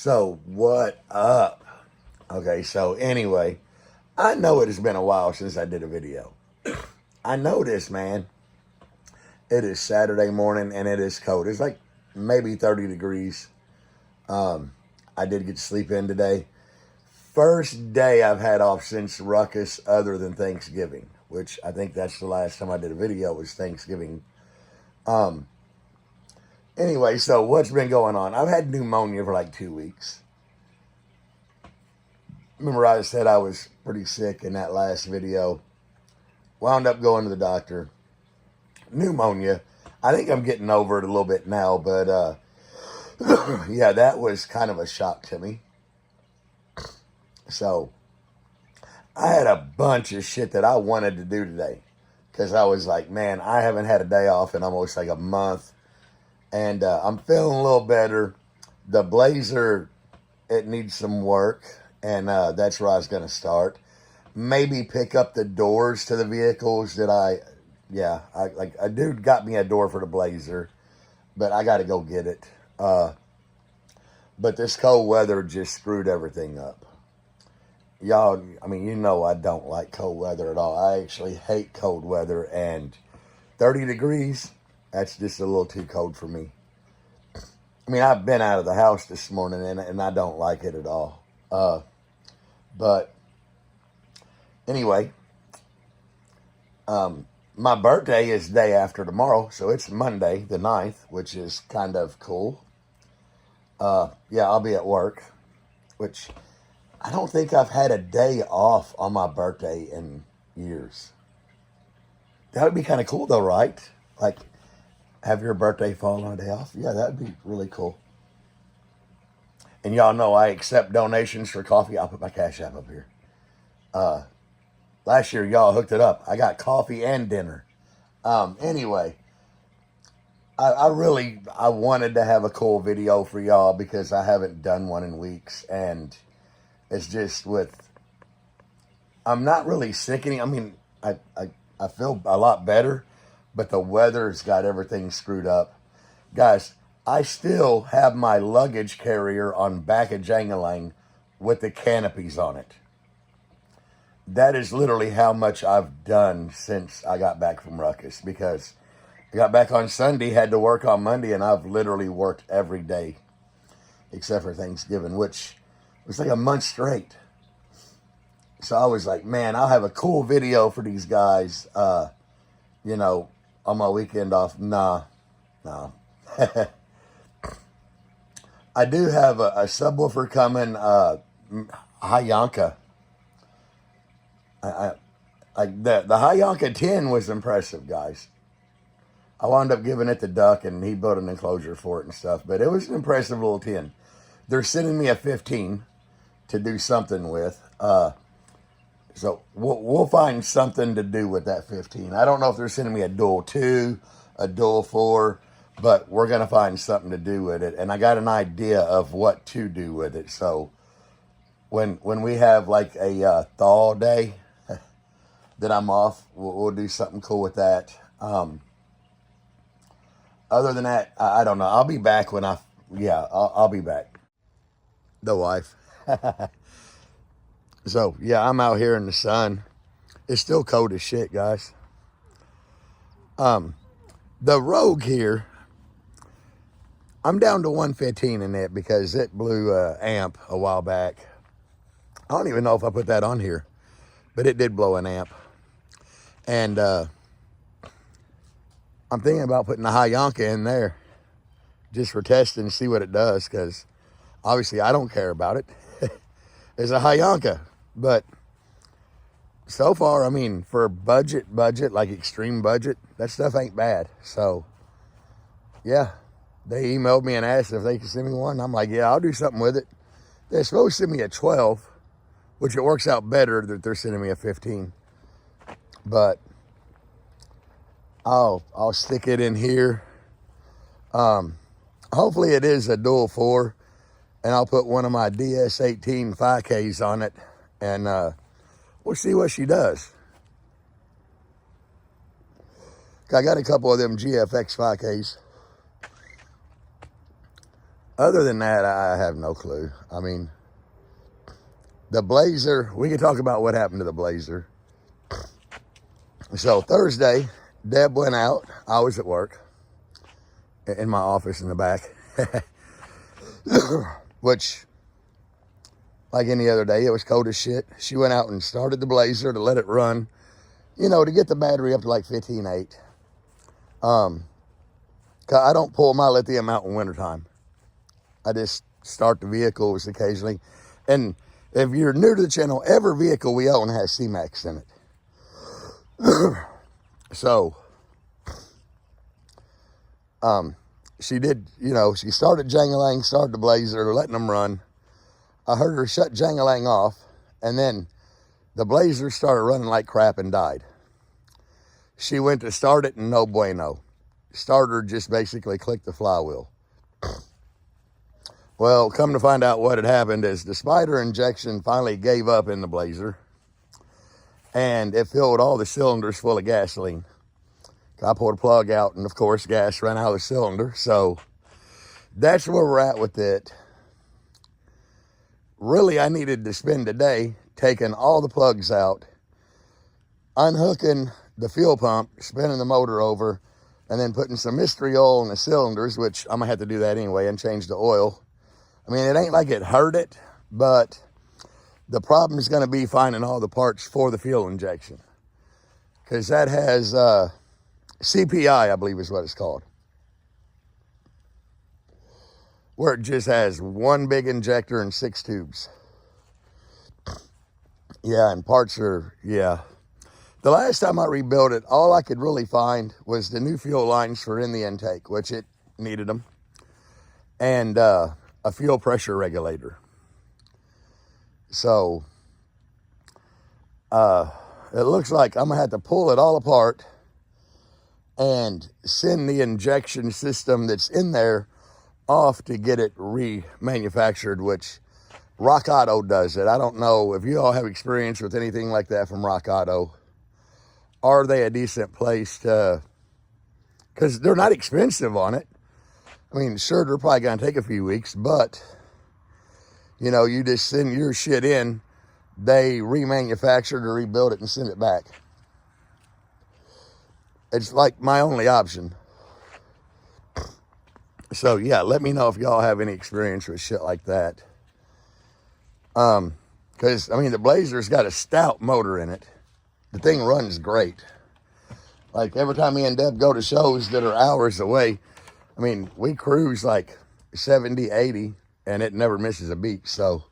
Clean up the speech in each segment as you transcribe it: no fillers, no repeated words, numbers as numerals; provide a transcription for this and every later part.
So, what up? Okay, so anyway, I know it has been a while since I did a video. I know this, man. It is Saturday morning and it is cold. It's like maybe 30 degrees. I did get to sleep in today. First day I've had off since Ruckus other than Thanksgiving, which I think that's the last time I did a video was Thanksgiving. Anyway, so what's been going on? I've had pneumonia for like 2 weeks. Remember I said I was pretty sick in that last video. Wound up going to the doctor. Pneumonia. I think I'm getting over it a little bit now, but yeah, that was kind of a shock to me. So I had a bunch of shit that I wanted to do today because I was like, man, I haven't had a day off in almost like a month. And I'm feeling a little better. The Blazer, it needs some work. And that's where I was going to start. Maybe pick up the doors to the vehicles that like a dude got me a door for the Blazer. But I got to go get it. But this cold weather just screwed everything up. Y'all, I mean, you know I don't like cold weather at all. I actually hate cold weather. And 30 degrees... that's just a little too cold for me. I mean, I've been out of the house this morning, and I don't like it at all. But anyway, my birthday is day after tomorrow, so it's Monday, the 9th, which is kind of cool. Yeah, I'll be at work, which I don't think I've had a day off on my birthday in years. That would be kind of cool, though, right? Like, have your birthday fall on a day off? Yeah, that'd be really cool. And y'all know I accept donations for coffee. I'll put my Cash App up here. Last year, y'all hooked it up. I got coffee and dinner. Anyway, I wanted to have a cool video for y'all because I haven't done one in weeks. And it's just I'm not really sickening. I mean, I feel a lot better. But the weather's got everything screwed up. Guys, I still have my luggage carrier on Back A Hyanka with the canopies on it. That is literally how much I've done since I got back from Ruckus. Because I got back on Sunday, had to work on Monday, and I've literally worked every day. Except for Thanksgiving, which was like a month straight. So I was like, man, I'll have a cool video for these guys, you know, on my weekend off. Nah. I do have a subwoofer coming, Hyanka. The Hyanka 10 was impressive, guys. I wound up giving it to Duck, and he built an enclosure for it and stuff. But it was an impressive little 10. They're sending me a 15 to do something with. So we'll find something to do with that 15. I don't know if they're sending me a dual 2, a dual 4, but we're going to find something to do with it. And I got an idea of what to do with it. So when we have like a thaw day that I'm off, we'll do something cool with that. Other than that, I don't know. I'll be back when I'll be back. The wife. So, yeah, I'm out here in the sun. It's still cold as shit, guys. The Rogue here, I'm down to 115 in it because it blew amp a while back. I don't even know if I put that on here, but it did blow an amp. And I'm thinking about putting a Hyanka in there just for testing and see what it does because obviously I don't care about it. It's a Hyanka. But so far, I mean, for budget, like extreme budget, that stuff ain't bad. So, yeah, they emailed me and asked if they could send me one. I'm like, yeah, I'll do something with it. They're supposed to send me a 12, which it works out better that they're sending me a 15. But I'll stick it in here. Hopefully it is a dual 4, and I'll put one of my DS18 5Ks on it. And we'll see what she does. I got a couple of them GFX 5Ks. Other than that, I have no clue. I mean, the Blazer, we can talk about what happened to the Blazer. So Thursday, Deb went out. I was at work in my office in the back, which, like any other day, it was cold as shit. She went out and started the Blazer to let it run, you know, to get the battery up to like 15.8. I don't pull my lithium out in wintertime. I just start the vehicles occasionally. And if you're new to the channel, every vehicle we own has C-Max in it. So, she did, you know, she started Jangalang, started the Blazer, letting them run. I heard her shut Jangalang off, and then the Blazer started running like crap and died. She went to start it, and no bueno. Starter just basically clicked the flywheel. Well, come to find out what had happened is the spider injection finally gave up in the Blazer, and it filled all the cylinders full of gasoline. I pulled the plug out, and of course, gas ran out of the cylinder. So that's where we're at with it. Really, I needed to spend the day taking all the plugs out, unhooking the fuel pump, spinning the motor over, and then putting some mystery oil in the cylinders, which I'm gonna have to do that anyway, and change the oil. I mean, it ain't like it hurt it, but the problem is gonna be finding all the parts for the fuel injection, because that has CPI, I believe is what it's called, where it just has one big injector and 6 tubes. Yeah, and parts are, yeah. The last time I rebuilt it, all I could really find was the new fuel lines for in the intake, which it needed them, and a fuel pressure regulator. So, it looks like I'm gonna have to pull it all apart and send the injection system that's in there off to get it remanufactured, which Rock Auto does it. I don't know if you all have experience with anything like that from Rock Auto. Are they a decent place to, because they're not expensive on it. I mean, sure, they're probably going to take a few weeks, but, you know, you just send your shit in, they remanufacture or rebuild it and send it back. It's like my only option. So, yeah, let me know if y'all have any experience with shit like that. Because, I mean, the Blazer's got a stout motor in it. The thing runs great. Like, every time me and Deb go to shows that are hours away, I mean, we cruise like 70, 80, and it never misses a beat. So,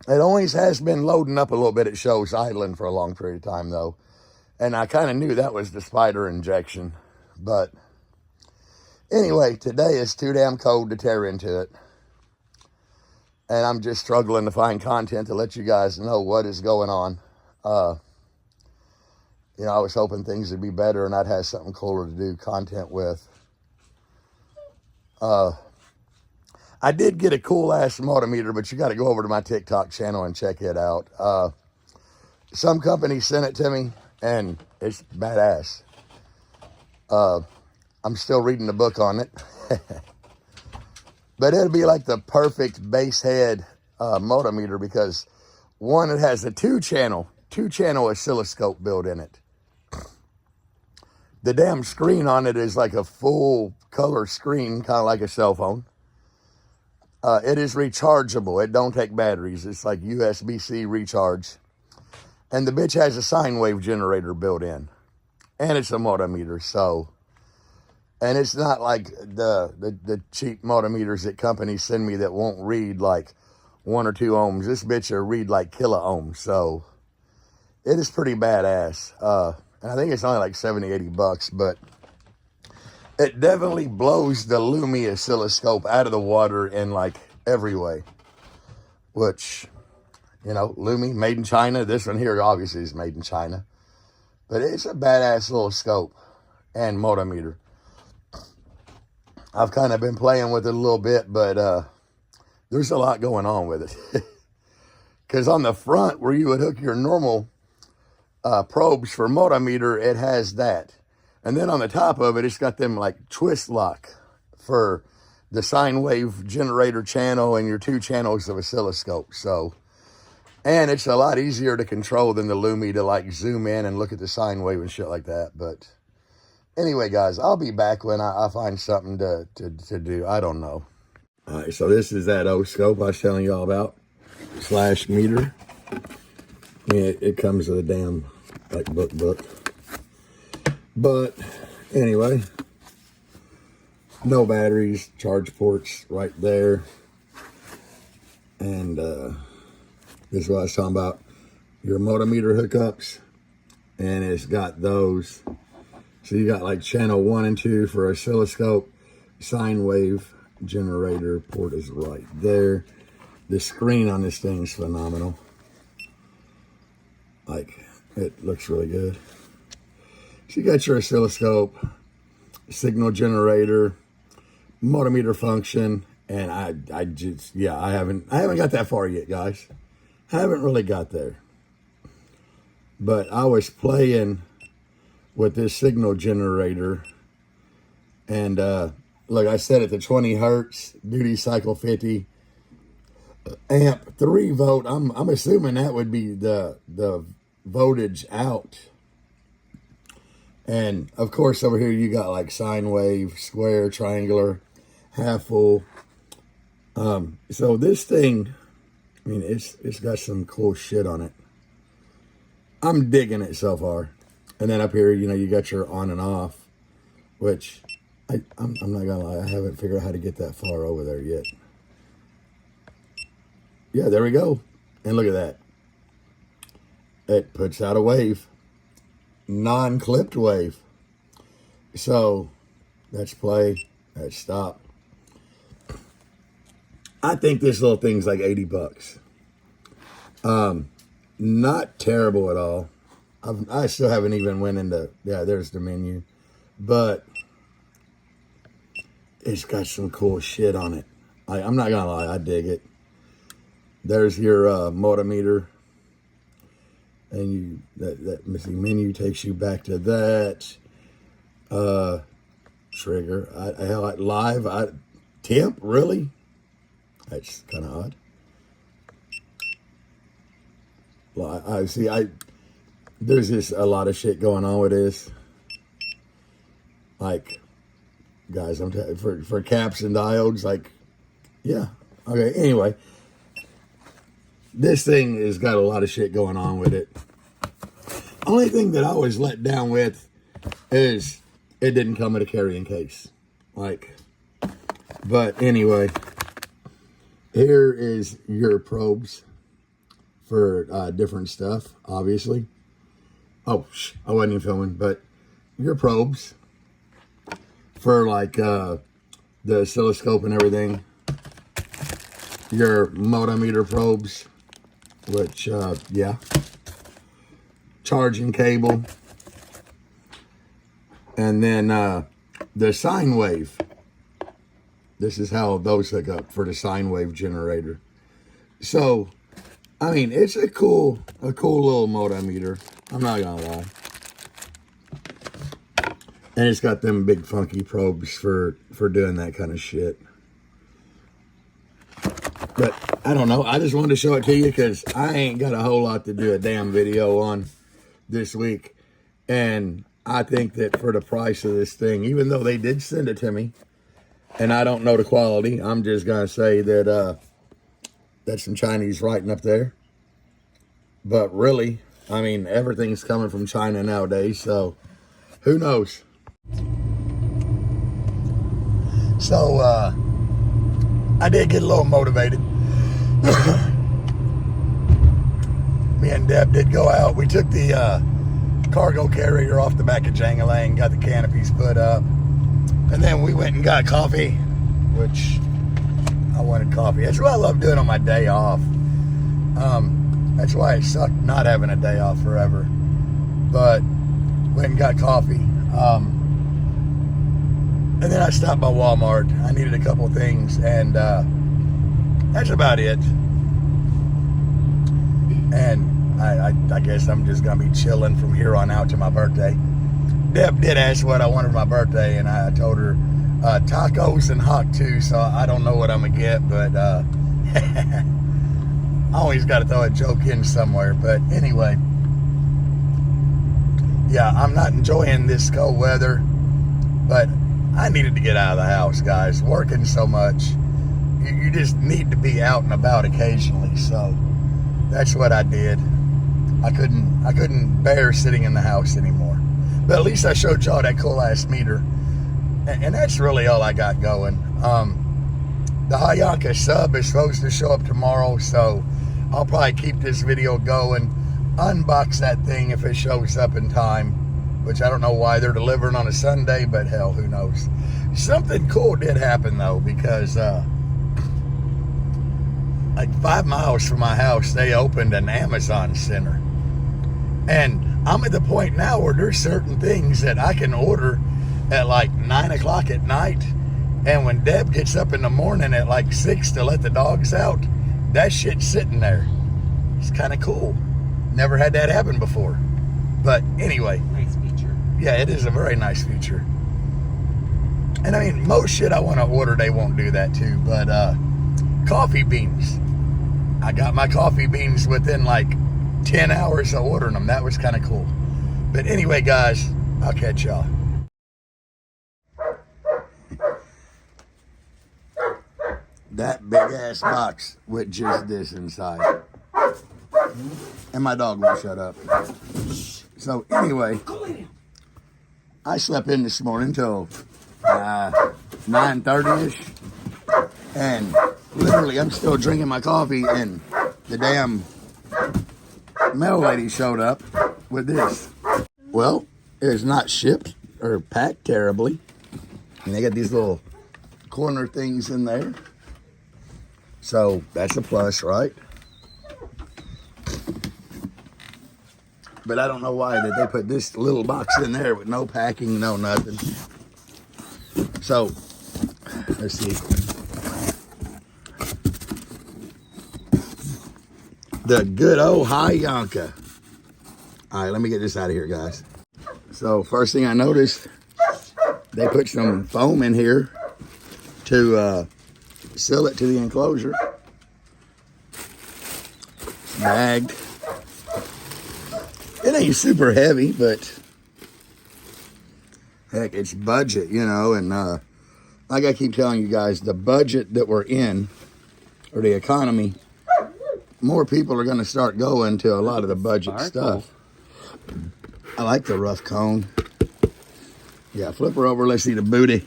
it always has been loading up a little bit at shows, idling for a long period of time, though. And I kind of knew that was the spider injection. But anyway, today is too damn cold to tear into it. And I'm just struggling to find content to let you guys know what is going on. You know, I was hoping things would be better and I'd have something cooler to do content with. I did get a cool ass motometer, but you got to go over to my TikTok channel and check it out. Some company sent it to me, and it's badass. I'm still reading the book on it. But it'll be like the perfect base head motometer, because one, it has a two-channel oscilloscope built in it. The damn screen on it is like a full color screen, kind of like a cell phone. It is rechargeable. It don't take batteries. It's like USB-C recharge. And the bitch has a sine wave generator built in. And it's a motometer, so. And it's not like the cheap motometers that companies send me that won't read like 1 or 2 ohms. This bitch will read like kilo ohms. So it is pretty badass. And I think it's only like 70, 80 bucks, but it definitely blows the Lumi oscilloscope out of the water in like every way. Which, you know, Lumi, made in China. This one here obviously is made in China. But it's a badass little scope and motometer. I've kind of been playing with it a little bit, but there's a lot going on with it. Because on the front, where you would hook your normal probes for motometer, it has that. And then on the top of it, it's got them like twist lock for the sine wave generator channel and your 2 channels of oscilloscope. So, and it's a lot easier to control than the Lumi to like zoom in and look at the sine wave and shit like that. But anyway, guys, I'll be back when I find something to do. I don't know. All right, so this is that O-scope I was telling you all about, / meter. Yeah, it comes with a damn, like, book. But anyway, no batteries, charge ports right there. And this is what I was talking about, your multimeter hookups. And it's got those. So you got like channel 1 and 2 for oscilloscope. Sine wave generator port is right there. The screen on this thing is phenomenal. Like, it looks really good. So you got your oscilloscope, signal generator, multimeter function, and I just, yeah, I haven't got that far yet, guys. I haven't really got there. But I was playing with this signal generator, and like I said, at the 20 hertz, duty cycle 50, amp 3 volt. I'm assuming that would be the voltage out. And of course over here you got like sine wave, square, triangular, half full. So this thing, I mean, it's got some cool shit on it. I'm digging it so far. And then up here, you know, you got your on and off, which I'm not gonna lie, I haven't figured out how to get that far over there yet. Yeah, there we go. And look at that. It puts out a wave. Non-clipped wave. So that's play, that's stop. I think this little thing's like 80 bucks. Not terrible at all. I still haven't even went into, yeah, there's the menu, but it's got some cool shit on it. I'm not gonna lie, I dig it. There's your multimeter. And that missing menu takes you back to that trigger. I like live. Temp, really? That's kind of odd. Well, I see. There's just a lot of shit going on with this. Like, guys, for caps and diodes. Like, yeah. Okay. Anyway. This thing has got a lot of shit going on with it. Only thing that I was let down with is it didn't come in a carrying case. Like, but anyway, here is your probes for different stuff, obviously. Oh, I wasn't even filming, but your probes for like the oscilloscope and everything. Your multimeter probes. Which, yeah, charging cable, and then the sine wave. This is how those hook up for the sine wave generator. So, I mean, it's a cool little multimeter. I'm not gonna lie. And it's got them big funky probes for doing that kind of shit. But I don't know. I just wanted to show it to you because I ain't got a whole lot to do a damn video on this week. And I think that for the price of this thing, even though they did send it to me, and I don't know the quality, I'm just going to say that that's some Chinese writing up there. But really, I mean, everything's coming from China nowadays, so who knows? So, I did get a little motivated. Me and Deb did go out. We took the cargo carrier off the back of JACO, got the canopies put up, and then we went and got coffee, which I wanted coffee. That's what I love doing on my day off. That's why it sucked not having a day off forever. But went and got coffee. And then I stopped by Walmart. I needed a couple things, and that's about it. And I guess I'm just going to be chilling from here on out to my birthday. Deb did ask what I wanted for my birthday, and I told her tacos and hot too, so I don't know what I'm gonna get, but I always got to throw a joke in somewhere. But anyway, yeah, I'm not enjoying this cold weather, but I needed to get out of the house, guys. Working so much, you just need to be out and about occasionally. So that's what I did. I couldn't bear sitting in the house anymore. But at least I showed y'all that cool ass meter, and that's really all I got going. The Hyanka sub is supposed to show up tomorrow, so I'll probably keep this video going, unbox that thing if it shows up in time, which I don't know why they're delivering on a Sunday, but hell, who knows. Something cool did happen though, because like 5 miles from my house, they opened an Amazon center. And I'm at the point now where there's certain things that I can order at like 9 o'clock at night. And when Deb gets up in the morning at like 6 to let the dogs out, that shit's sitting there. It's kind of cool. Never had that happen before. But anyway. Nice feature. Yeah, it is a very nice feature. And I mean, most shit I want to order, they won't do that too. But coffee beans. I got my coffee beans within like 10 hours of ordering them. That was kind of cool. But anyway, guys, I'll catch y'all. That big ass box with just this inside. And my dog won't shut up. So anyway, I slept in this morning till 9:30ish. And literally I'm still drinking my coffee, and the damn mail lady showed up with this. Well, it's not shipped or packed terribly. And they got these little corner things in there. So that's a plus, right? But I don't know why that they put this little box in there with no packing, no nothing. So, let's see. The good old Hyanka. All right, let me get this out of here, guys. So first thing I noticed, they put some foam in here to seal it to the enclosure. Bagged. It ain't super heavy, but heck, it's budget, you know. And like I keep telling you guys, the budget that we're in, or the economy, more people are going to start going to a lot of the budget stuff. I like the rough cone. Yeah, flip her over. Let's see the booty.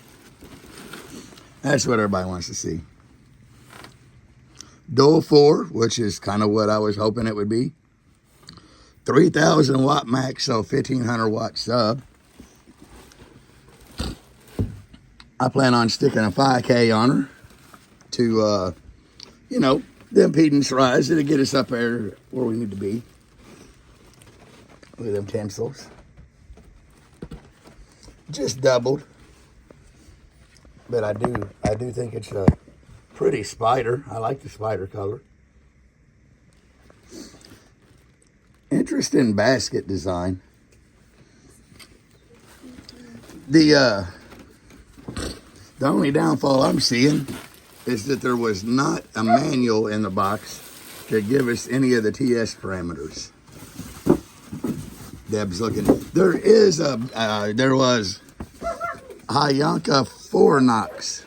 That's what everybody wants to see. Dual 4, which is kind of what I was hoping it would be. 3,000 watt max, so 1,500 watt sub. I plan on sticking a 5K on her to, you know, the impedance rise. It'll get us up there where we need to be. Look at them tensils. Just doubled. But I do think it's a pretty spider. I like the spider color. Interesting basket design. The only downfall I'm seeing is that there was not a manual in the box to give us any of the TS parameters. Deb's looking. There was Hyanka 4 knocks.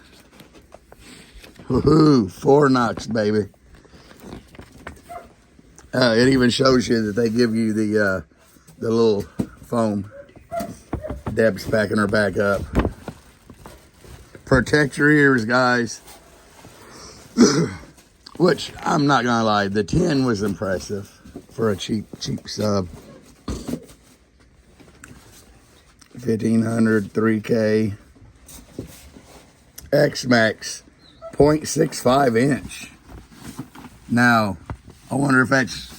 Woohoo, 4 knocks, baby. It even shows you that they give you the little foam. Deb's packing her back up. Protect your ears, guys. Which, I'm not gonna lie, the 10 was impressive for a cheap sub. 1,500, 3K. X-Max, 0.65 inch. Now, I wonder if that's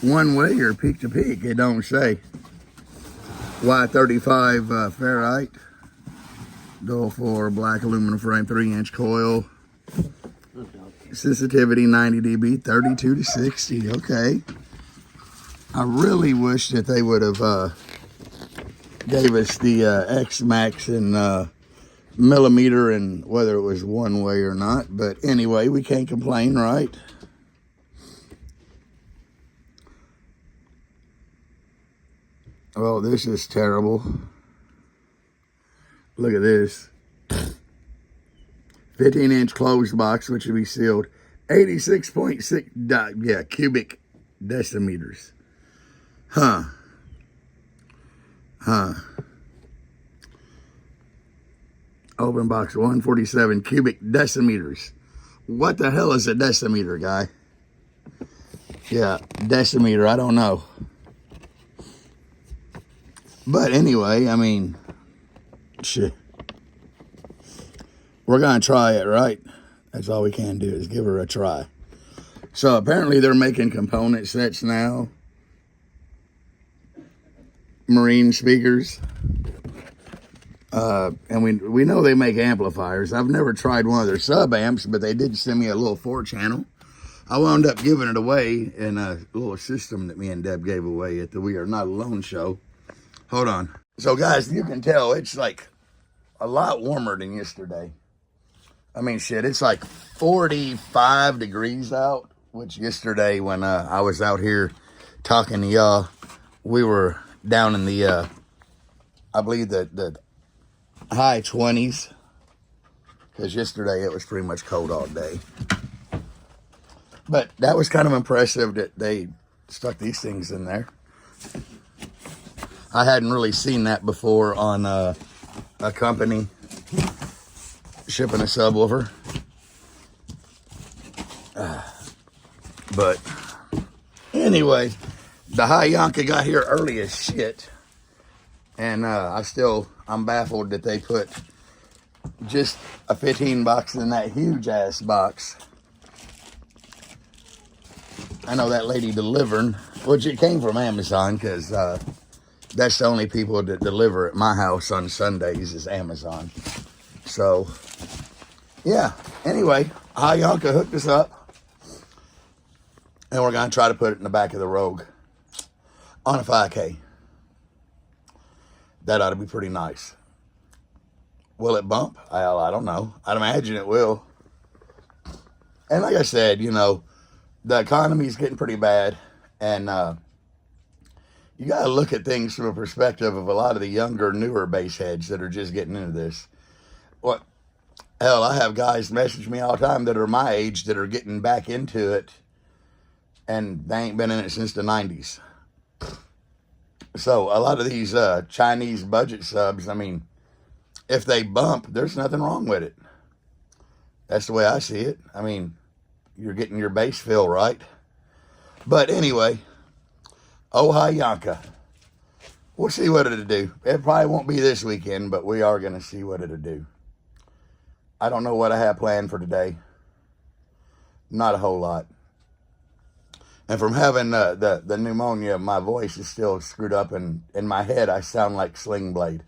one way or peak to peak. It don't say. Y35 ferrite. Dual 4 black aluminum frame, 3-inch coil. Sensitivity 90 dB, 32 to 60. Okay. I really wish that they would have gave us the X-Max and millimeter and whether it was one way or not. But anyway, we can't complain, right? Oh, this is terrible. Look at this. 15-inch closed box, which would be sealed. 86.6 cubic decimeters. Huh. Open box, 147 cubic decimeters. What the hell is a decimeter, guy? Yeah, decimeter, I don't know. But anyway, I mean, shit. We're going to try it, right? That's all we can do is give her a try. So apparently they're making component sets now. Marine speakers. And we know they make amplifiers. I've never tried one of their sub amps, but they did send me a little 4-channel. I wound up giving it away in a little system that me and Deb gave away at the We Are Not Alone show. Hold on. So guys, you can tell it's like a lot warmer than yesterday. I mean, shit, it's like 45 degrees out, which yesterday when I was out here talking to y'all, we were down in the, I believe the high 20s, because yesterday it was pretty much cold all day. But that was kind of impressive that they stuck these things in there. I hadn't really seen that before on a company shipping a subwoofer. But anyway, the Hyanka got here early as shit. And I'm baffled that they put just a 15 box in that huge ass box. I know that lady delivering, which it came from Amazon, because that's the only people that deliver at my house on Sundays is Amazon. So, yeah. Anyway, Hyanka hooked us up. And we're going to try to put it in the back of the Rogue on a 5K. That ought to be pretty nice. Will it bump? I don't know. I'd imagine it will. And like I said, you know, the economy's getting pretty bad. And you got to look at things from a perspective of a lot of the younger, newer bass heads that are just getting into this. What? Hell, I have guys message me all the time that are my age that are getting back into it. And they ain't been in it since the 90s. So a lot of these Chinese budget subs, I mean, if they bump, there's nothing wrong with it. That's the way I see it. I mean, you're getting your bass fill right. But anyway, oh Hyanka. We'll see what it'll do. It probably won't be this weekend, but we are going to see what it'll do. I don't know what I have planned for today. Not a whole lot. And from having the pneumonia, my voice is still screwed up, and in my head, I sound like Sling Blade.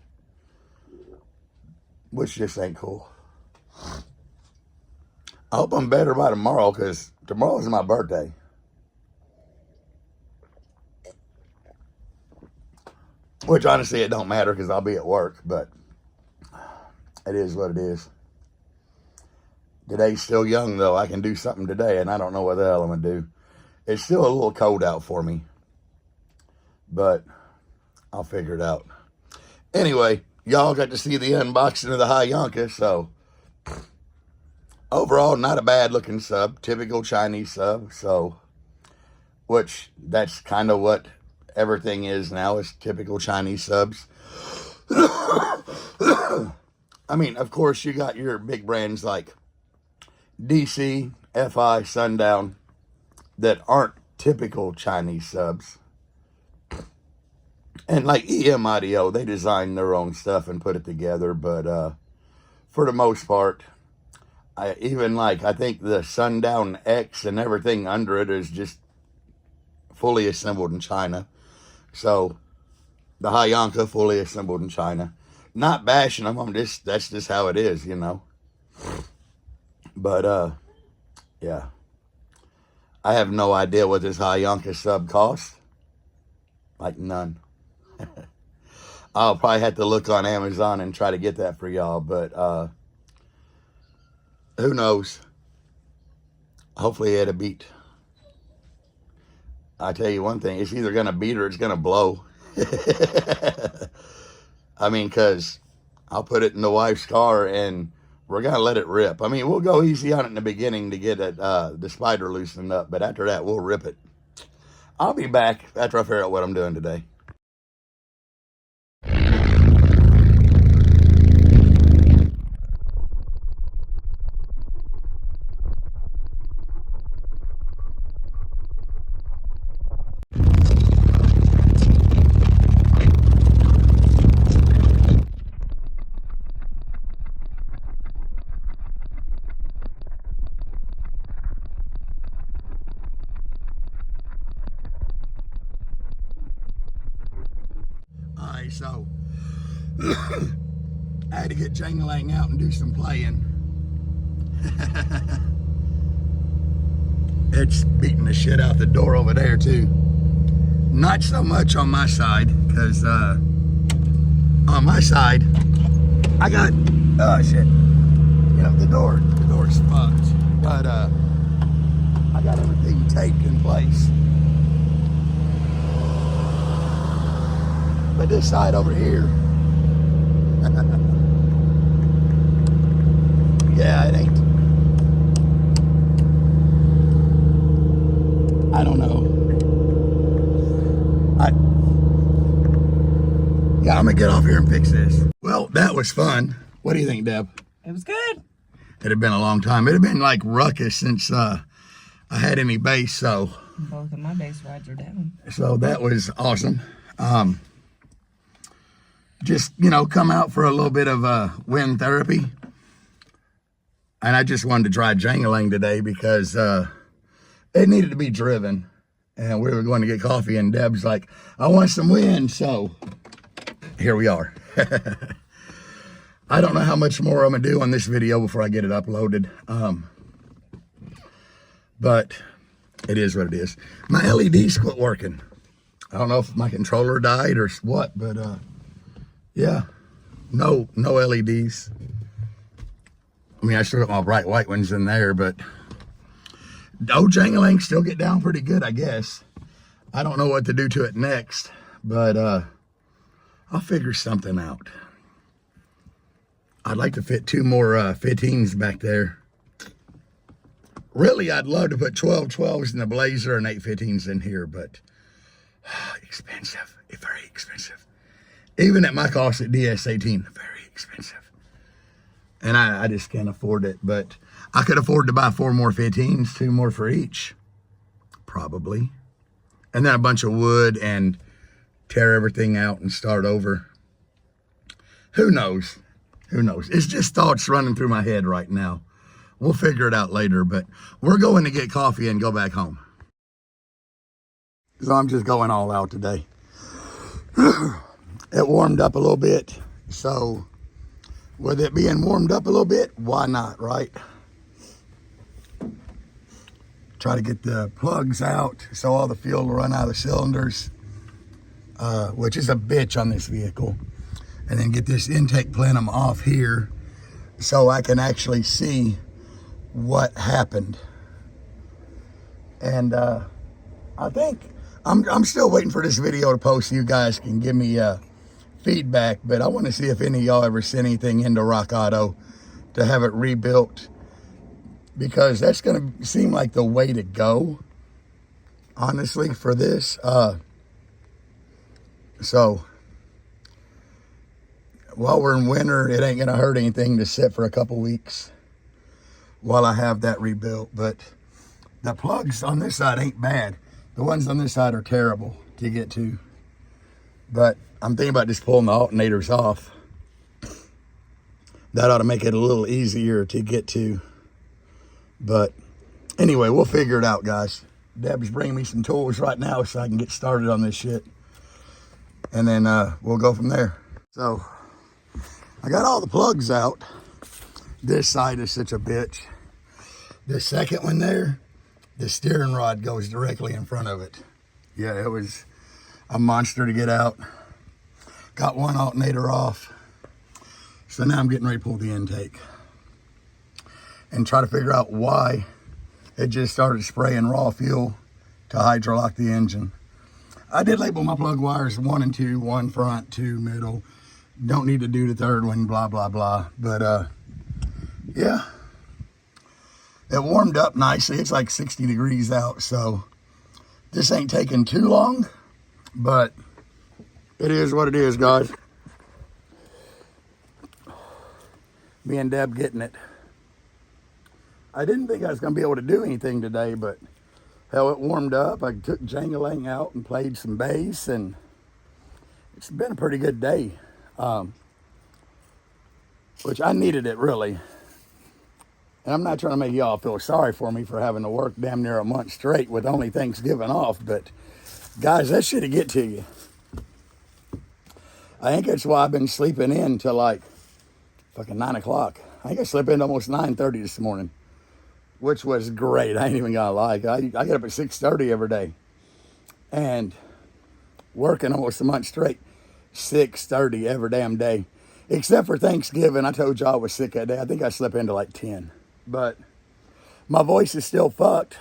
Which just ain't cool. I hope I'm better by tomorrow, because tomorrow's my birthday. Which, honestly, it don't matter, because I'll be at work, but it is what it is. Today's still young, though. I can do something today, and I don't know what the hell I'm going to do. It's still a little cold out for me, but I'll figure it out. Anyway, y'all got to see the unboxing of the Hyanka, so overall, not a bad looking sub, typical Chinese sub, so, which that's kind of what everything is now, is typical Chinese subs. I mean, of course, you got your big brands like DC, FI, Sundown, that aren't typical Chinese subs. And like EM Audio, they design their own stuff and put it together. But for the most part, I think the Sundown X and everything under it is just fully assembled in China. So the Hyanka fully assembled in China. Not bashing them, that's just how it is, you know. But yeah. I have no idea what this Hyanka sub costs. Like none. I'll probably have to look on Amazon and try to get that for y'all, but who knows? Hopefully it'll beat. I tell you one thing, it's either going to beat or it's going to blow. I mean, because I'll put it in the wife's car and we're going to let it rip. I mean, we'll go easy on it in the beginning to get it, the spider loosened up, but after that, we'll rip it. I'll be back after I figure out what I'm doing today. Alright, so I had to get JerryAintloud out and do some playing. It's beating the shit out the door over there too. Not so much on my side, because on my side I got shit. You know, the door's fucked. But I got everything taped in place. But this side over here, yeah, it ain't. I don't know. Yeah, I'm gonna get off here and fix this. Well, that was fun. What do you think, Deb? It was good. It had been a long time. It had been like ruckus since I had any bass, so. Both of my bass rides are down. So that was awesome. Just, you know, come out for a little bit of wind therapy. And I just wanted to try JerryAintloud today because it needed to be driven. And we were going to get coffee and Deb's like, I want some wind. So here we are. I don't know how much more I'm going to do on this video before I get it uploaded. But it is what it is. My LEDs quit working. I don't know if my controller died or what, but yeah, no LEDs. I mean, I still got my bright white ones in there, but JerryAintloud still get down pretty good, I guess. I don't know what to do to it next, but I'll figure something out. I'd like to fit 2 more 15s back there. Really, I'd love to put 12 12s in the Blazer and 8 15s in here, but expensive, very expensive. Even at my cost at DS18, very expensive. And I just can't afford it, but I could afford to buy 4 more 15s, 2 more for each, probably. And then a bunch of wood and tear everything out and start over. Who knows? Who knows? It's just thoughts running through my head right now. We'll figure it out later, but we're going to get coffee and go back home. So I'm just going all out today. It warmed up a little bit, so with it being warmed up a little bit, why not, right? Try to get the plugs out so all the fuel will run out of the cylinders, which is a bitch on this vehicle. And then get this intake plenum off here so I can actually see what happened. And I think I'm still waiting for this video to post so you guys can give me feedback, but I want to see if any of y'all ever sent anything into Rock Auto to have it rebuilt, because that's going to seem like the way to go, honestly, for this. So while we're in winter, it ain't going to hurt anything to sit for a couple weeks while I have that rebuilt. But the plugs on this side ain't bad. The ones on this side are terrible to get to. But I'm thinking about just pulling the alternators off. That ought to make it a little easier to get to. But anyway, we'll figure it out, guys. Deb's bringing me some tools right now so I can get started on this shit. And then we'll go from there. So I got all the plugs out. This side is such a bitch. The second one there, the steering rod goes directly in front of it. Yeah, it was a monster to get out. Got one alternator off. So now I'm getting ready to pull the intake and try to figure out why it just started spraying raw fuel to hydrolock the engine. I did label my plug wires 1 and 2, 1 front, 2 middle. Don't need to do the third one, blah, blah, blah. But yeah, it warmed up nicely. It's like 60 degrees out, so this ain't taking too long, but it is what it is, guys. Me and Deb getting it. I didn't think I was going to be able to do anything today, but hell, it warmed up. I took Jangalang out and played some bass, and it's been a pretty good day, which I needed it, really. And I'm not trying to make y'all feel sorry for me for having to work damn near a month straight with only Thanksgiving off, but guys, that shit'll get to you. I think that's why I've been sleeping in till like fucking 9 o'clock. I think I slept in almost 9:30 this morning, which was great. I ain't even gonna lie. I get up at 6:30 every day and working almost a month straight. 6:30 every damn day, except for Thanksgiving. I told y'all I was sick that day. I think I slept into like 10, but my voice is still fucked,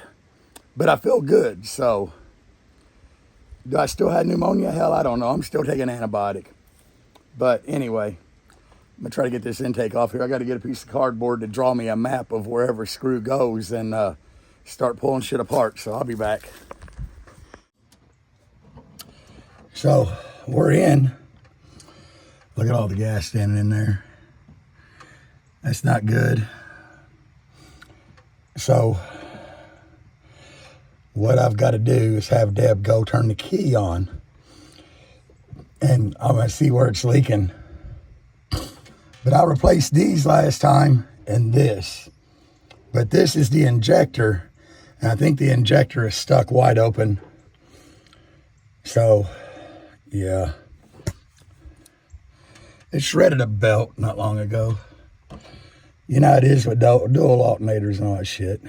but I feel good. So do I still have pneumonia? Hell, I don't know. I'm still taking an antibiotic. But anyway, I'm gonna try to get this intake off here. I got to get a piece of cardboard to draw me a map of wherever screw goes and start pulling shit apart. So I'll be back. So we're in. Look at all the gas standing in there. That's not good. So what I've got to do is have Deb go turn the key on, and I'm gonna see where it's leaking. But I replaced these last time and this. But this is the injector, and I think the injector is stuck wide open. So, yeah. It shredded a belt not long ago. You know how it is with dual alternators and all that shit.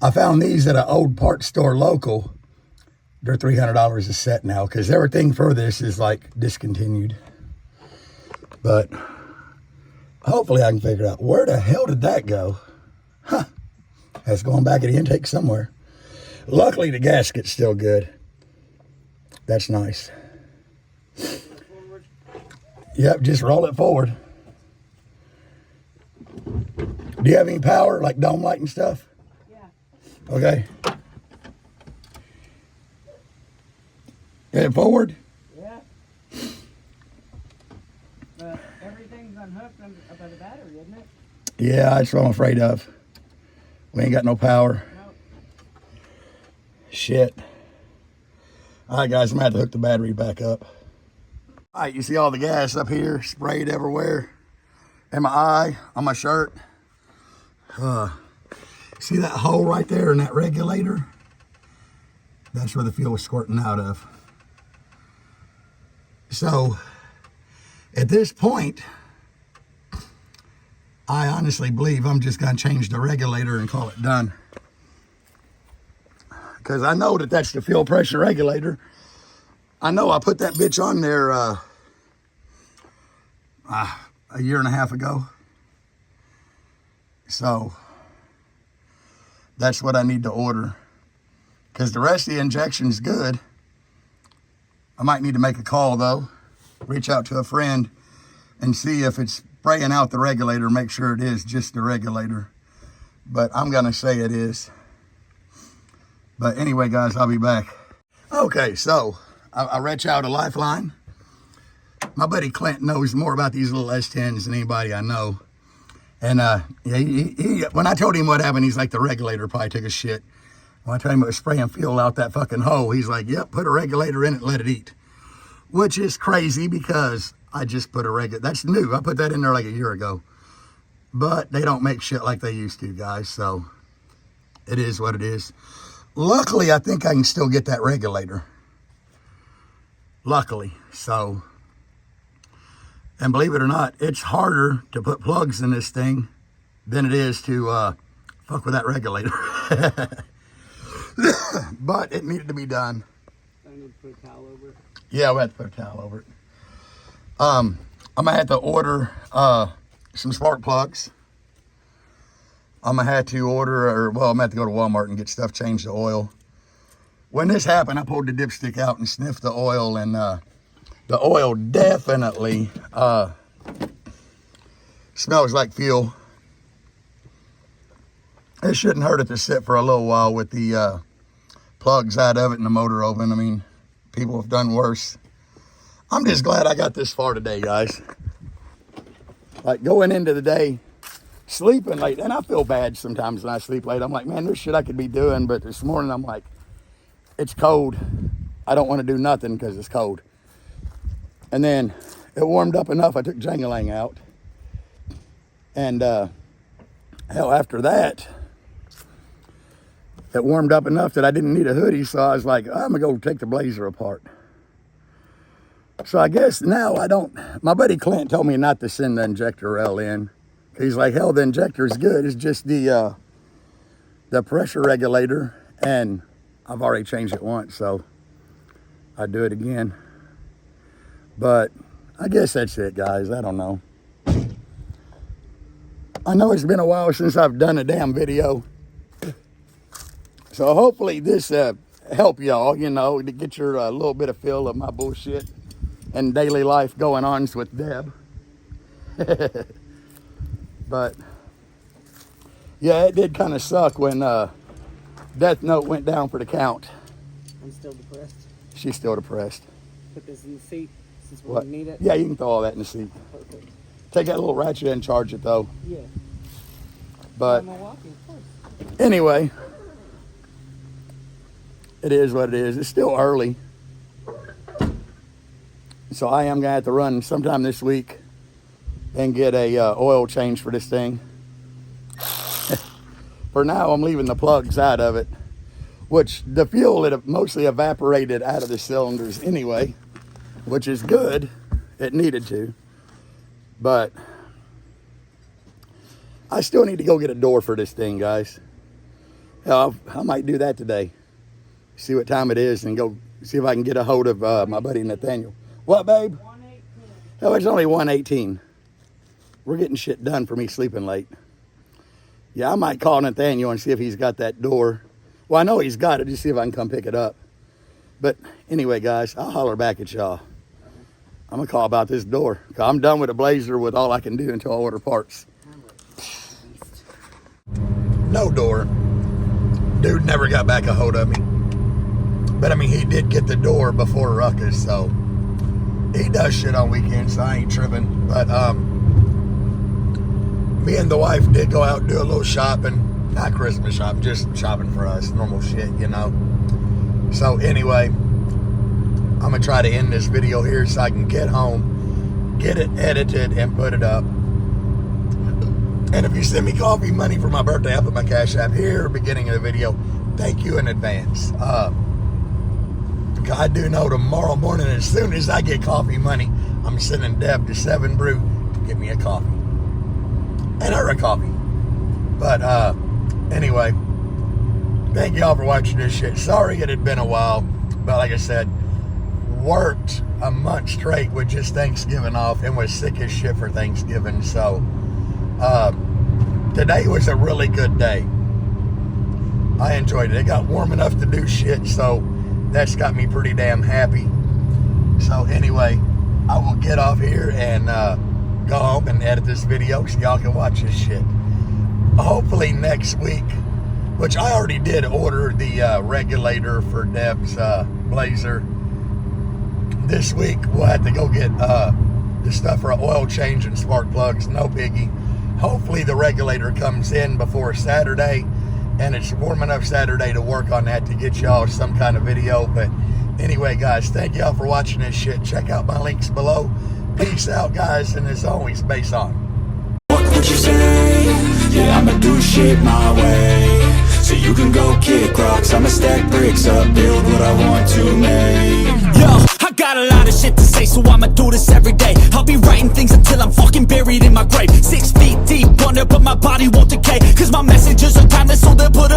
I found these at an old parts store local. They're $300 a set now because everything for this is like discontinued. But hopefully I can figure out where the hell did that go? Huh. That's going back at the intake somewhere. Luckily the gasket's still good. That's nice. Yep, just roll it forward. Do you have any power, like dome light and stuff? Yeah. Okay. Get it forward? Yeah. Everything's unhooked by the battery, isn't it? Yeah, that's what I'm afraid of. We ain't got no power. Nope. Shit. All right, guys, I'm going to have to hook the battery back up. All right, you see all the gas up here sprayed everywhere. In my eye, on my shirt. See that hole right there in that regulator? That's where the fuel is squirting out of. So, at this point, I honestly believe I'm just going to change the regulator and call it done. Because I know that that's the fuel pressure regulator. I know I put that bitch on there a year and a half ago. So, that's what I need to order. Because the rest of the injection's good. I might need to make a call though. Reach out to a friend and see if it's spraying out the regulator. Make sure it is just the regulator. But I'm going to say it is. But anyway, guys, I'll be back. Okay, so I reach out a lifeline. My buddy Clint knows more about these little S10s than anybody I know. And yeah, when I told him what happened, he's like, the regulator probably took a shit. When I told him it was spraying fuel out that fucking hole, he's like, yep, put a regulator in it, let it eat. Which is crazy because I just put a regulator. That's new. I put that in there like a year ago. But they don't make shit like they used to, guys. So it is what it is. Luckily, I think I can still get that regulator. Luckily. So, and believe it or not, it's harder to put plugs in this thing than it is to fuck with that regulator. But it needed to be done. So need to put a towel over it? Yeah, we'll have to put a towel over it. I'm gonna have to order some spark plugs. I'm gonna have to order, I'm gonna have to go to Walmart and get stuff changed to oil. When this happened, I pulled the dipstick out and sniffed the oil, and the oil definitely smells like fuel. It shouldn't hurt it to sit for a little while with the plugs out of it and the motor open. I mean, people have done worse. I'm just glad I got this far today, guys. Like, going into the day, sleeping late, and I feel bad sometimes when I sleep late. I'm like, man, there's shit I could be doing, but this morning I'm like, it's cold. I don't want to do nothing because it's cold. And then it warmed up enough, I took Jangalang out. And hell, after that, it warmed up enough that I didn't need a hoodie, so I was like, I'm gonna go take the Blazer apart. So I guess now I don't, my buddy Clint told me not to send the injector rail in. He's like, hell, the injector is good. It's just the pressure regulator, and I've already changed it once, so I'd do it again. But I guess that's it, guys. I don't know. I know it's been a while since I've done a damn video. So hopefully this help y'all, you know, to get your little bit of feel of my bullshit and daily life going on with Deb. But yeah, it did kind of suck when Death Note went down for the count. I'm still depressed. She's still depressed. Put this in the seat since we What? need it. Yeah, you can throw all that in the seat. Perfect. Take that little ratchet and charge it though. Yeah. But Milwaukee, of course. anyway, it is what it is. It's still early. So I am gonna have to run sometime this week and get a oil change for this thing. For now, I'm leaving the plugs out of it, which the fuel, it mostly evaporated out of the cylinders anyway, which is good. It needed to. But I still need to go get a door for this thing, guys. Hell, I might do that today. See what time it is and go see if I can get a hold of my buddy Nathaniel. What, babe? 118. Hell, it's only 1:18. We're getting shit done for me sleeping late. Yeah, I might call Nathaniel and see if he's got that door. Well, I know he's got it. Just see if I can come pick it up. But anyway, guys, I'll holler back at y'all. I'm gonna call about this door. I'm done with the Blazer with all I can do until I order parts. No door. Dude never got back a hold of me. But I mean, he did get the door before Ruckus, so he does shit on weekends, so I ain't tripping. But me and the wife did go out and do a little shopping. Not Christmas shopping, just shopping for us, normal shit, you know. So anyway, I'm gonna try to end this video here so I can get home, get it edited, and put it up. And if you send me coffee money for my birthday, I'll put my Cash App here, beginning of the video. Thank you in advance. I do know tomorrow morning, as soon as I get coffee money, I'm sending Deb to 7 Brew to get me a coffee. And her a coffee. But anyway, thank y'all for watching this shit. Sorry it had been a while, but like I said, worked a month straight with just Thanksgiving off and was sick as shit for Thanksgiving. So today was a really good day. I enjoyed it. It got warm enough to do shit, so that's got me pretty damn happy. So anyway, I will get off here and go home and edit this video so y'all can watch this shit. Hopefully next week, which I already did order the regulator for Deb's Blazer. This week we'll have to go get the stuff for oil change and spark plugs, no biggie. Hopefully the regulator comes in before Saturday, and it's warm enough Saturday to work on that to get y'all some kind of video. But anyway, guys, thank y'all for watching this shit. Check out my links below. Peace out, guys, and as always, bass on. What would you say? Yeah, I'ma do shit my way. So you can go kick rocks, I'ma stack bricks up, build what I want to make. Yo, I got a lot of shit to say, so I'ma do this every day. I'll be writing things until I'm fucking buried in my grave. 6 feet deep under, but my body won't decay, cause my messages are timeless, so they'll put